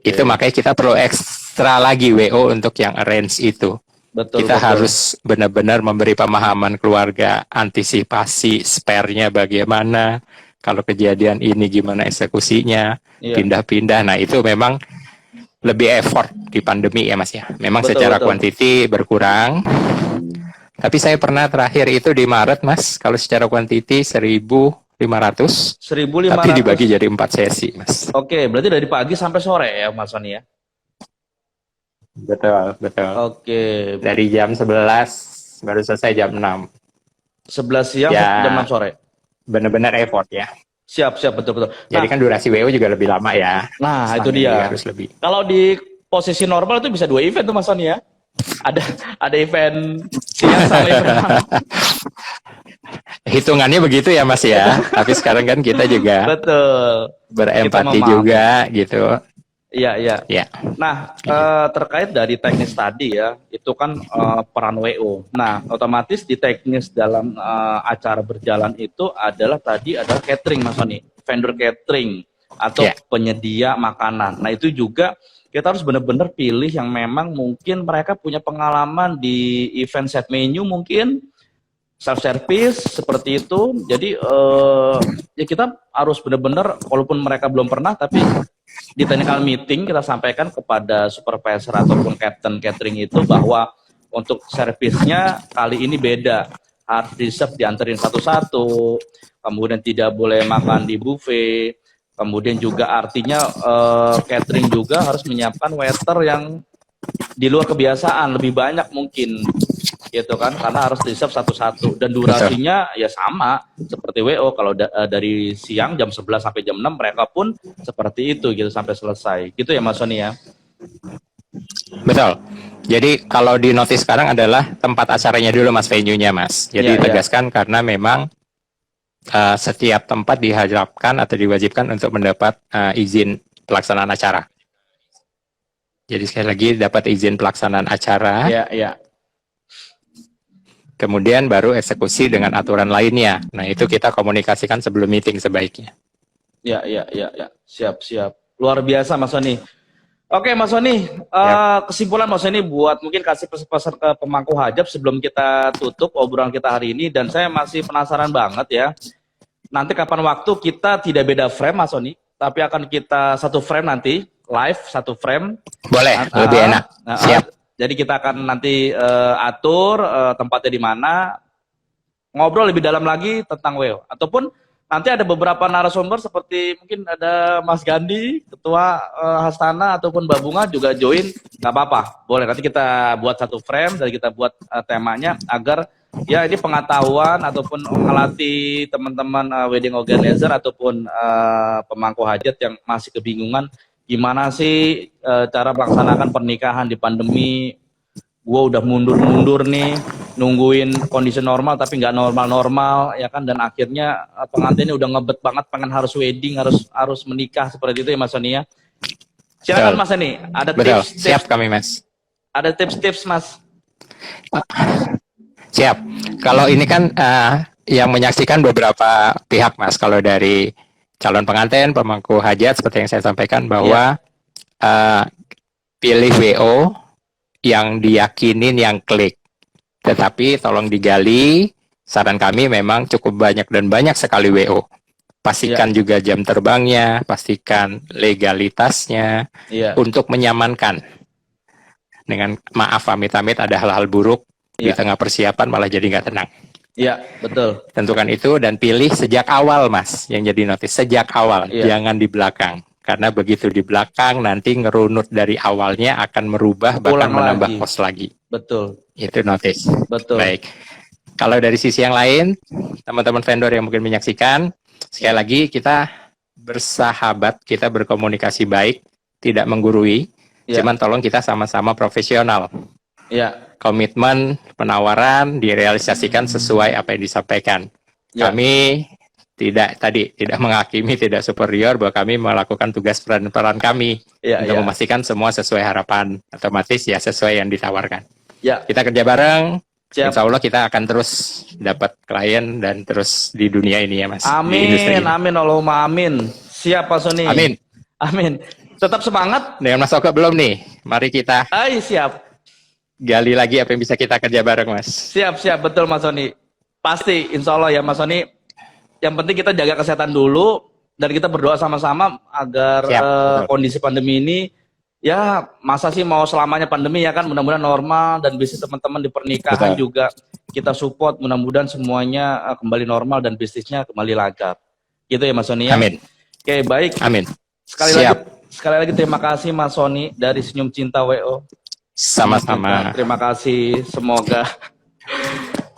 Itu makanya kita perlu ekstra lagi WO untuk yang arrange itu. Kita harus benar-benar memberi pemahaman keluarga, antisipasi spare-nya bagaimana, kalau kejadian ini gimana eksekusinya, pindah-pindah. Nah itu memang lebih effort di pandemi ya Mas ya. Memang secara quantity berkurang. Tapi saya pernah terakhir itu di Maret Mas, kalau secara quantity 1.500. Tapi dibagi jadi 4 sesi Mas. Berarti dari pagi sampai sore ya Mas Sony ya? Betul. Dari jam 11 baru selesai jam 6. 11 siang jam 6 sore. Benar-benar effort ya. Siap, betul. Jadi kan durasi WO juga lebih lama ya. Nah, itu dia. Harus lebih. Kalau di posisi normal itu bisa 2 event tuh Mas Sony ya. Ada event siang sama event malam. Hitungannya begitu ya Mas ya. Tapi sekarang kan kita juga berempati juga gitu. Iya. Nah, terkait dari teknis tadi ya, itu kan peran WO. Nah, otomatis di teknis dalam acara berjalan itu adalah catering Mas Sony, vendor catering atau penyedia makanan. Nah, itu juga kita harus benar-benar pilih yang memang mungkin mereka punya pengalaman di event set menu, mungkin self service seperti itu. Jadi ya kita harus benar-benar, walaupun mereka belum pernah, tapi di technical meeting kita sampaikan kepada supervisor ataupun captain catering itu bahwa untuk servisnya kali ini beda, harus di-serve dianterin satu-satu, kemudian tidak boleh makan di buffet, kemudian juga artinya catering juga harus menyiapkan waiter yang di luar kebiasaan, lebih banyak mungkin gitu kan, karena harus di-serve satu-satu, dan durasinya ya sama seperti WO. Kalau dari siang jam 11 sampai jam 6 mereka pun seperti itu gitu sampai selesai gitu ya Mas Sony ya. Betul. Jadi kalau di notice sekarang adalah tempat acaranya dulu Mas, venue-nya Mas. Jadi tegaskan karena memang setiap tempat diharapkan atau diwajibkan untuk mendapat izin pelaksanaan acara. Jadi sekali lagi dapat izin pelaksanaan acara. Kemudian baru eksekusi dengan aturan lainnya. Nah, itu kita komunikasikan sebelum meeting sebaiknya. Ya. Siap. Luar biasa Mas Sony. Oke Mas Sony, kesimpulan Mas Sony buat mungkin kasih pesan ke pemangku hajab sebelum kita tutup obrolan kita hari ini. Dan saya masih penasaran banget ya, nanti kapan waktu kita tidak beda frame Mas Sony, tapi akan kita satu frame nanti, live satu frame. Boleh, lebih enak. Siap. Jadi kita akan nanti atur tempatnya di mana, ngobrol lebih dalam lagi tentang WO. Ataupun nanti ada beberapa narasumber seperti mungkin ada Mas Gandhi, Ketua Hastana, ataupun Mbak Bunga juga join nggak apa-apa, boleh. Nanti kita buat satu frame dan kita buat temanya agar ya ini pengetahuan ataupun melatih teman-teman wedding organizer ataupun pemangku hajat yang masih kebingungan gimana sih cara melaksanakan pernikahan di pandemi. Gue udah mundur-mundur nih nungguin kondisi normal tapi nggak normal-normal ya kan, dan akhirnya pengantinnya udah ngebet banget pengen harus wedding, harus menikah seperti itu ya Mas Sony ya. Silakan Betul. Mas Sony, ada Betul, tips, siap kami Mas. ada tips-tips Mas. Siap. Kalau ini kan yang menyaksikan beberapa pihak Mas. Kalau dari calon pengantin, pemangku hajat seperti yang saya sampaikan bahwa pilih WO yang diyakinin yang klik. Tetapi tolong digali, saran kami memang cukup banyak dan banyak sekali WO. Pastikan juga jam terbangnya, pastikan legalitasnya untuk menyamankan. Dengan maaf amit-amit ada hal-hal buruk di tengah persiapan malah jadi nggak tenang. Iya, betul. Tentukan itu dan pilih sejak awal Mas, yang jadi notis sejak awal, jangan di belakang. Karena begitu di belakang nanti ngerunut dari awalnya akan merubah bahkan menambah kos lagi. Betul. Itu notis. Betul. Baik. Kalau dari sisi yang lain, teman-teman vendor yang mungkin menyaksikan, sekali lagi kita bersahabat, kita berkomunikasi baik, tidak menggurui. Cuman tolong kita sama-sama profesional. Komitmen penawaran direalisasikan sesuai apa yang disampaikan. Kami tidak menghakimi, tidak superior, bahwa kami melakukan tugas peran kami untuk memastikan semua sesuai harapan, otomatis ya sesuai yang ditawarkan. Kita kerja bareng. Insya Allah kita akan terus dapat klien dan terus di dunia ini ya Mas. Amin, amin, Allahumma amin. Siap Pak Sony. Amin. Amin. Tetap semangat. Dengan Mas Oka belum nih? Mari kita siap. Gali lagi apa yang bisa kita kerja bareng Mas. Siap, betul Mas Sony. Pasti, insya Allah ya Mas Sony. Yang penting kita jaga kesehatan dulu dan kita berdoa sama-sama agar kondisi pandemi ini, ya masa sih mau selamanya pandemi ya kan, mudah-mudahan normal dan bisnis teman-teman di pernikahan juga kita support, mudah-mudahan semuanya kembali normal dan bisnisnya kembali lancar. Gitu ya Mas Sony ya. Amin. Oke, baik. Amin. Sekali lagi terima kasih Mas Sony dari Senyum Cinta WO. Sama-sama. Terima kasih, semoga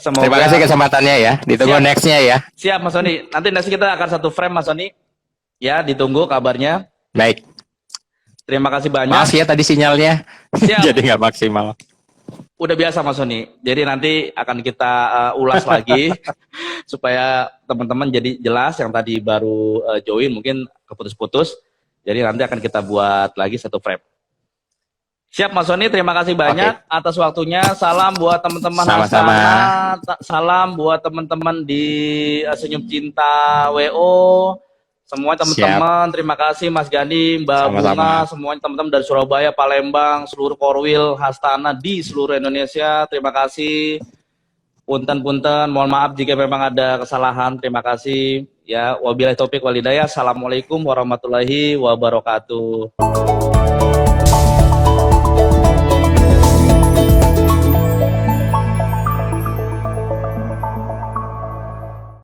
terima kasih kesempatannya ya. Ditunggu nextnya ya. Siap Mas Sony. Nanti next kita akan satu frame Mas Sony. Ya, ditunggu kabarnya. Baik. Terima kasih banyak. Maaf ya tadi sinyalnya jadi nggak maksimal. Udah biasa Mas Sony. Jadi nanti akan kita ulas lagi supaya teman-teman jadi jelas, yang tadi baru join mungkin keputus-putus. Jadi nanti akan kita buat lagi satu frame. Siap Mas Sony, terima kasih banyak atas waktunya. Salam buat teman-teman Astana, salam buat teman-teman di Senyum Cinta WO. Semua teman-teman, terima kasih Mas Gani, Mbak Bunga, semuanya teman-teman dari Surabaya, Palembang, seluruh Korwil, Hastana di seluruh Indonesia. Terima kasih. Punten-punten, mohon maaf jika memang ada kesalahan. Terima kasih. Ya, wabillahi taufik wal hidayah. Assalamualaikum warahmatullahi wabarakatuh.